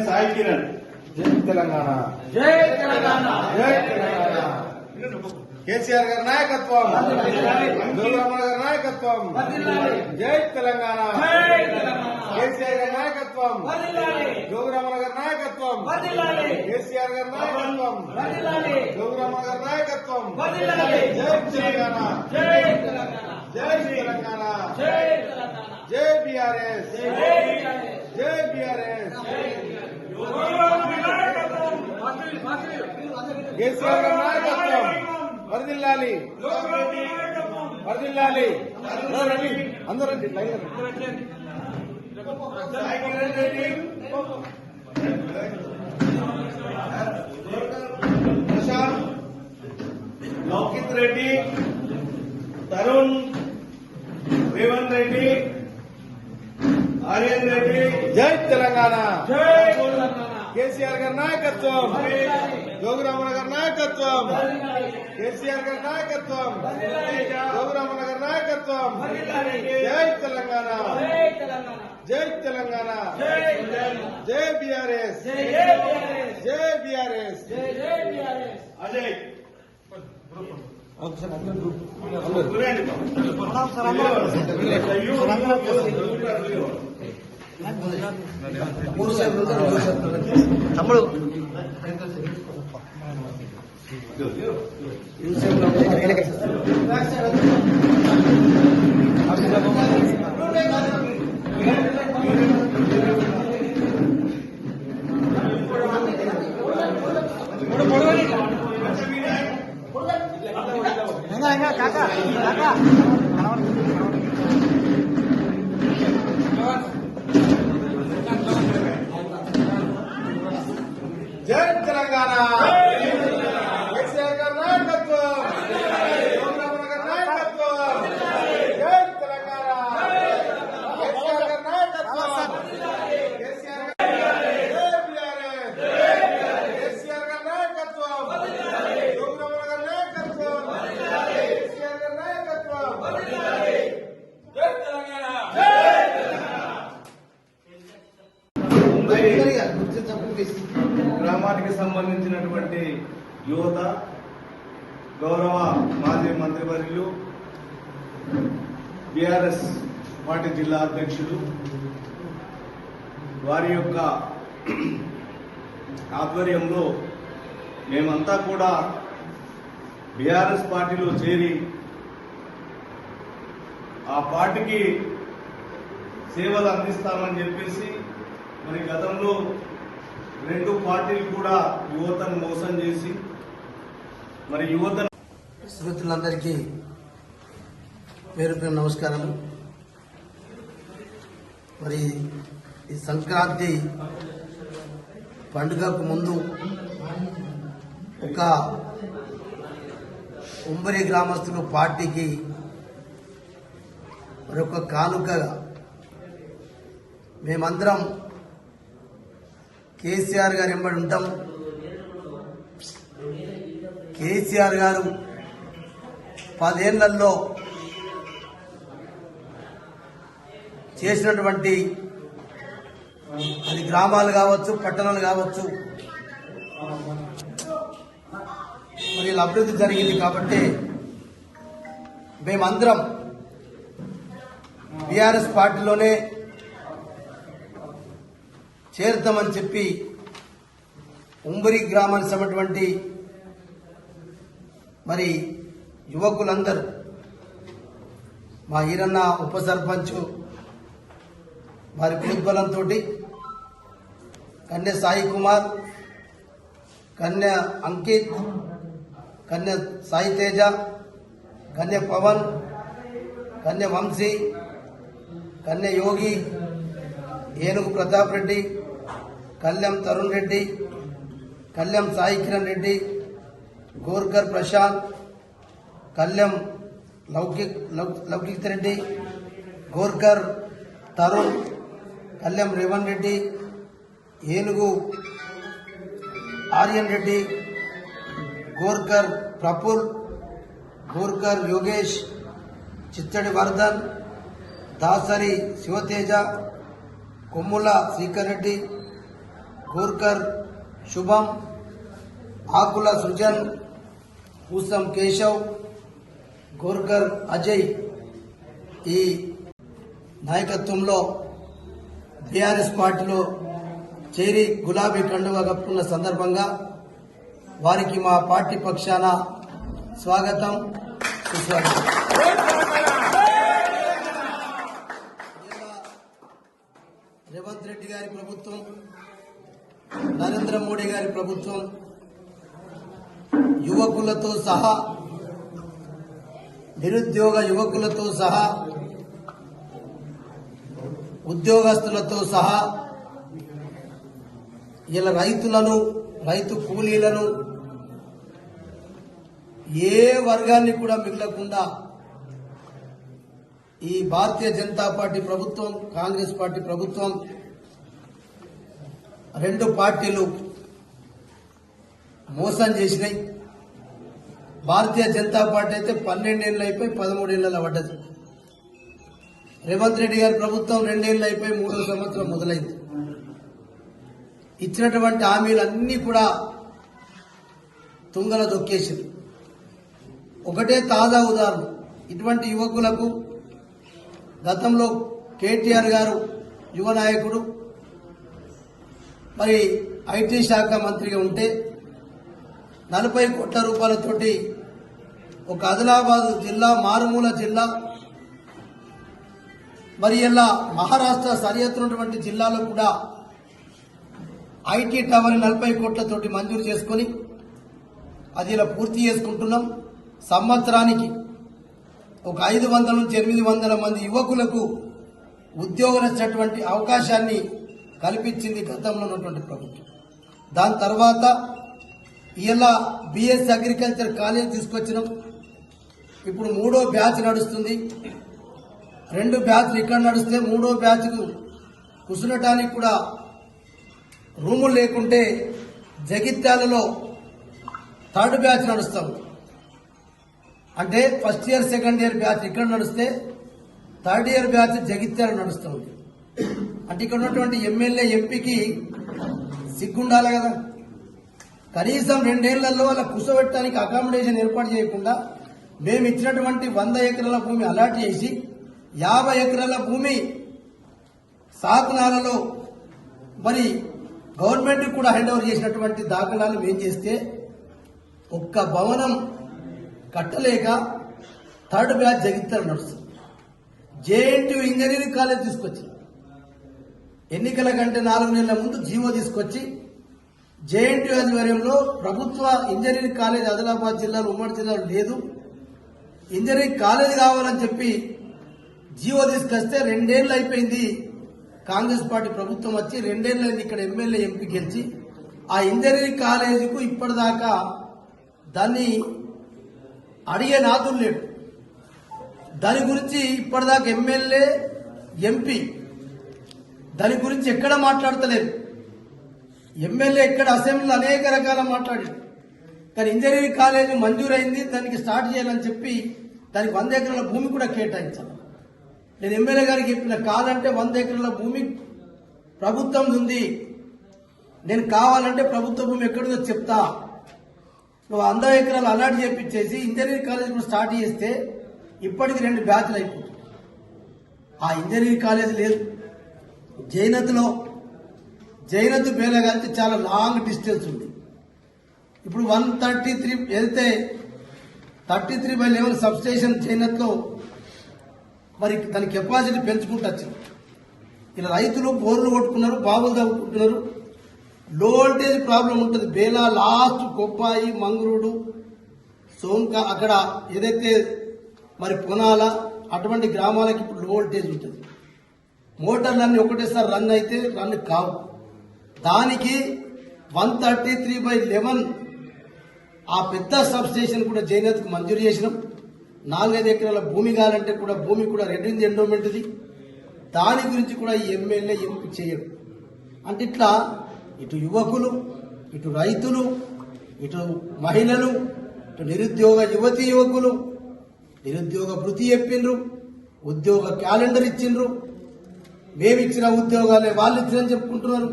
సాయి కిరణ్. జై తెలంగాణ, జై తెలంగాణ, జై తెలంగాణ. కేసీఆర్ గారి నాయకత్వం, జోగురామన్న గారి నాయకత్వం. జై తెలంగాణ, కేసీఆర్ గారి నాయకత్వం, జోగురామన్న గారి నాయకత్వం. కేసీఆర్ గారి నాయకత్వం, జోగురామన్న గారి నాయకత్వం. జై తెలంగాణ, జై తెలంగాణ, జై తెలంగాణ, జై తెలంగాణ, జై బీఆర్ఎస్, జై బీఆర్ఎస్. కేసీఆర్ గారి నాయకత్వం వర్ధిల్లాలి, వర్ధిల్లాలి. అందరూ రండి, లైన్ సాయి కిరణ్ రెడ్డి, ప్రశాంత్, లౌకిత్ రెడ్డి, తరుణ్, రేవంత్ రెడ్డి, ఆర్యన్ రెడ్డి. జై తెలంగాణ, జై తెలంగాణ, కేసీఆర్ గారి నాయకత్వం, జోగురామన్న గారి నాయకత్వం. కేసీఆర్ గారి నాయకత్వం, జోగురామన్న గారి నాయకత్వం. జై తెలంగాణ, జై తెలంగాణ, జై తెలంగాణ, జై బీఆర్ఎస్, జై బీఆర్ఎస్. అజయ్ తమ్ముడు కాకా కాకా జై తెలంగాణ, కేసీఆర్ గారి నాయకత్వం, జోగురామన్న గారి నాయకత్వం. జై తెలంగాణ, కేసీఆర్ గారి నాయకత్వం, కేసీఆర్ జై బీఆర్ఎస్, కేసీఆర్ గారి నాయకత్వం, జోగురామన్న గారి నాయకత్వం, కేసీఆర్ గారి నాయకత్వం. జై తెలంగాణ. గ్రామానికి సంబంధించినటువంటి యువత, గౌరవ మాజీ మంత్రివర్యులు, బీఆర్ఎస్ పార్టీ జిల్లా అధ్యక్షులు వారి యొక్క ఆధ్వర్యంలో మేమంతా కూడా బీఆర్ఎస్ పార్టీలో చేరి ఆ పార్టీకి సేవలు అందిస్తామని చెప్పేసి మరి గతంలో 2 పార్టీలు కూడా యువతను మోసం చేసి మరి యువత శ్రోతలందరికీ పేరు పేరు నమస్కారం. మరి ఈ సంక్రాంతి పండుగకు ముందు ఒక ఉమ్మడి గ్రామస్తులు పార్టీకి మరొక కానుకగా మేమందరం కేసీఆర్ గారు వెంబడి ఉంటాం. కేసీఆర్ గారు 10 ఏళ్లలో చేసినటువంటి అది గ్రామాలు కావచ్చు, పట్టణాలు కావచ్చు, మరి అభివృద్ధి జరిగింది. కాబట్టి మేమందరం బీఆర్ఎస్ పార్టీలోనే చేరుతామని చెప్పి ఉంబరి గ్రామానికి సంబంధించినటువంటి మరి యువకులందరూ, మా ఈరన్న ఉప సర్పంచ్ వారి ప్రోద్బలంతో కన్య సాయి కుమార్, కన్య అంకిత్, కన్య సాయి తేజ, కన్య పవన్, కన్య వంశీ, కన్య యోగి, ఏనుగు ప్రతాప్ రెడ్డి, కళ్యాం తరుణ్ రెడ్డి, కళ్యాం సాయి కిరణ్ రెడ్డి, గోర్కర్ ప్రశాంత్, కళ్యాం లౌకిత్ రెడ్డి, గోర్కర్ తరుణ్, కళ్యాం రేవంత్ రెడ్డి, ఏనుగు ఆర్యన్ రెడ్డి, గోర్కర్ ప్రఫుల్, గోర్కర్ యోగేష్, చిత్తడి వర్ధన్, దాసరి శివతేజ, కొమ్ముల శ్రీకర్ రెడ్డి, గోర్కర్ శుభం, ఆకుల సృజన్, పూసం కేశవ్, గోర్కర్ అజయ్ ఈ నాయకత్వంలో బీఆర్ఎస్ పార్టీలో చేరి గులాబీ కండువా కప్పుకున్న సందర్భంగా వారికి మా పార్టీ పక్షాన స్వాగతం, సుస్వాగతం. రేవంత్ రెడ్డి గారి ప్రభుత్వం, నరేంద్ర మోడీ గారి ప్రభుత్వం యువకులతో సహా, నిరుద్యోగ యువకులతో సహా, ఉద్యోగస్తులతో సహా ఇలా రైతులను, రైతు కూలీలను, ఏ వర్గాన్ని కూడా మిగలకుండా ఈ భారతీయ జనతా పార్టీ ప్రభుత్వం, కాంగ్రెస్ పార్టీ ప్రభుత్వం, రెండు పార్టీలు మోసం చేసినాయి. భారతీయ జనతా పార్టీ అయితే 12 ఏళ్ళు అయిపోయి 13 ఏళ్లలో పడ్డది. రేవంత్ రెడ్డి గారి ప్రభుత్వం 2 ఏళ్ళు అయిపోయి 3వ సంవత్సరం మొదలైంది. ఇచ్చినటువంటి హామీలన్నీ కూడా తుంగల దొక్కేసింది. ఒకటే తాజా ఉదాహరణ, ఇటువంటి యువకులకు గతంలో కేటీఆర్ గారు యువ నాయకుడు మరి ఐటీ శాఖ మంత్రిగా ఉంటే 40 కోట్ల రూపాయలతోటి ఒక ఆదిలాబాద్ జిల్లా, మారుమూల జిల్లా, మరి ఇలా మహారాష్ట్ర సరిహద్దున్నటువంటి జిల్లాలో కూడా ఐటీ టవర్ 40 కోట్లతోటి మంజూరు చేసుకుని అది ఇలా పూర్తి చేసుకుంటున్నాం. సంవత్సరానికి ఒక 500 నుంచి 800 మంది యువకులకు ఉద్యోగం ఇచ్చేటువంటి అవకాశాన్ని కల్పించింది గతంలో ఉన్నటువంటి ప్రభుత్వం. దాని తర్వాత ఇలా బిఎస్ అగ్రికల్చర్ కాలేజ్ తీసుకొచ్చినాం. ఇప్పుడు 3వ బ్యాచ్ నడుస్తుంది. 2 బ్యాచ్లు ఇక్కడ నడిస్తే 3వ బ్యాచ్కు కూర్చునటానికి కూడా రూములు లేకుంటే జగిత్యాలలో 3rd బ్యాచ్ నడుస్తాం. అంటే first year, second year batch ఇక్కడ నడిస్తే 3rd ఇయర్ బ్యాచ్ జగిత్యాల నడుస్తుంది. అంటే ఇక్కడ ఉన్నటువంటి ఎమ్మెల్యే, ఎంపీకి సిగ్గుండాలి కదా. కనీసం 2 ఏళ్లలో వాళ్ళ కూర్చోబెట్టడానికి అకామిడేషన్ ఏర్పాటు చేయకుండా మేము ఇచ్చినటువంటి 100 ఎకరాల భూమి అలాట్ చేసి 50 ఎకరాల భూమి సాకునాలలో మరి గవర్నమెంట్ కూడా హ్యాండ్ ఓవర్ చేసినటువంటి దాఖలాలు మేము చేస్తే ఒక్క భవనం కట్టలేక 3rd బ్యాచ్ జగిత్యాల నడుస్తుంది. జేఎన్టీయూ ఇంజనీరింగ్ కాలేజ్ తీసుకొచ్చి ఎన్నికల కంటే 4 నెలల ముందు జీవో తీసుకొచ్చి జేఎన్టీయూ ఆధ్వర్యంలో ప్రభుత్వ ఇంజనీరింగ్ కాలేజ్ ఆదిలాబాద్ జిల్లాలో, ఉమ్మడి జిల్లాలో లేదు, ఇంజనీరింగ్ కాలేజ్ కావాలని చెప్పి జీవో తీసుకొస్తే 2 ఏళ్ళు అయిపోయింది. కాంగ్రెస్ పార్టీ ప్రభుత్వం వచ్చి 2 ఏళ్ళు అయింది. ఇక్కడ ఎమ్మెల్యే, ఎంపీ గెలిచి ఆ ఇంజనీరింగ్ కాలేజీకు ఇప్పటిదాకా దాన్ని అడిగే నాదులు లేడు. దాని గురించి ఇప్పటిదాకా ఎమ్మెల్యే, ఎంపీ దాని గురించి ఎక్కడ మాట్లాడతలేదు. ఎమ్మెల్యే ఎక్కడ అసెంబ్లీలో అనేక రకాల మాట్లాడాడు. కానీ ఇంజనీరింగ్ కాలేజీ మంజూరైంది, దానికి స్టార్ట్ చేయాలని చెప్పి దానికి 100 ఎకరాల భూమి కూడా కేటాయించాలి. నేను ఎమ్మెల్యే గారికి చెప్పిన, కాదంటే 100 ఎకరాల భూమి ప్రభుత్వం ఉంది, నేను కావాలంటే ప్రభుత్వ భూమి ఎక్కడుందో చెప్తా, నువ్వు 100 ఎకరాలు అలాట్ చేపించేసి ఇంజనీరింగ్ కాలేజ్ కూడా స్టార్ట్ చేస్తే ఇప్పటికి 2 బ్యాచ్లు అయిపోతుంది. ఆ ఇంజనీరింగ్ కాలేజ్ లేదు. జైనత్ బేలగాలితే చాలా లాంగ్ డిస్టెన్స్ ఉంది. ఇప్పుడు 133 వెళ్తే 33/11 సబ్ స్టేషన్ జైనత్లో మరి దాని కెపాసిటీ పెంచుకుంటూ వచ్చింది. ఇలా రైతులు బోర్లు కొట్టుకున్నారు, బావులు తవ్వుకుంటున్నారు. లో వోల్టేజ్ ప్రాబ్లం ఉంటుంది. బేలా లాస్ట్ కొప్పాయి, మంగురుడు, సోంకా అక్కడ ఏదైతే మరి పొనాల అటువంటి గ్రామాలకు ఇప్పుడు లో వోల్టేజ్ ఉంటుంది. మోటార్లన్నీ ఒకటేసారి రన్ అయితే రన్ కావు. దానికి 133/11 ఆ పెద్ద సబ్ స్టేషన్ కూడా జైనత్కు మంజూరు చేసినాం. 4-5 ఎకరాల భూమి కావాలంటే కూడా భూమి కూడా రెడ్డింది ఎండోమెంట్ది. దాని గురించి కూడా ఈ ఎమ్మెల్యే, ఎంపీ చేయడు. అంటే ఇట్లా ఇటు యువకులు, ఇటు రైతులు, ఇటు మహిళలు, ఇటు నిరుద్యోగ యువతీ యువకులు నిరుద్యోగ భృతి చెప్పిండ్రు, ఉద్యోగ క్యాలెండర్ ఇచ్చిండ్రు. మేమిచ్చిన ఉద్యోగాలే వాళ్ళు ఇచ్చిరని చెప్పుకుంటున్నారు.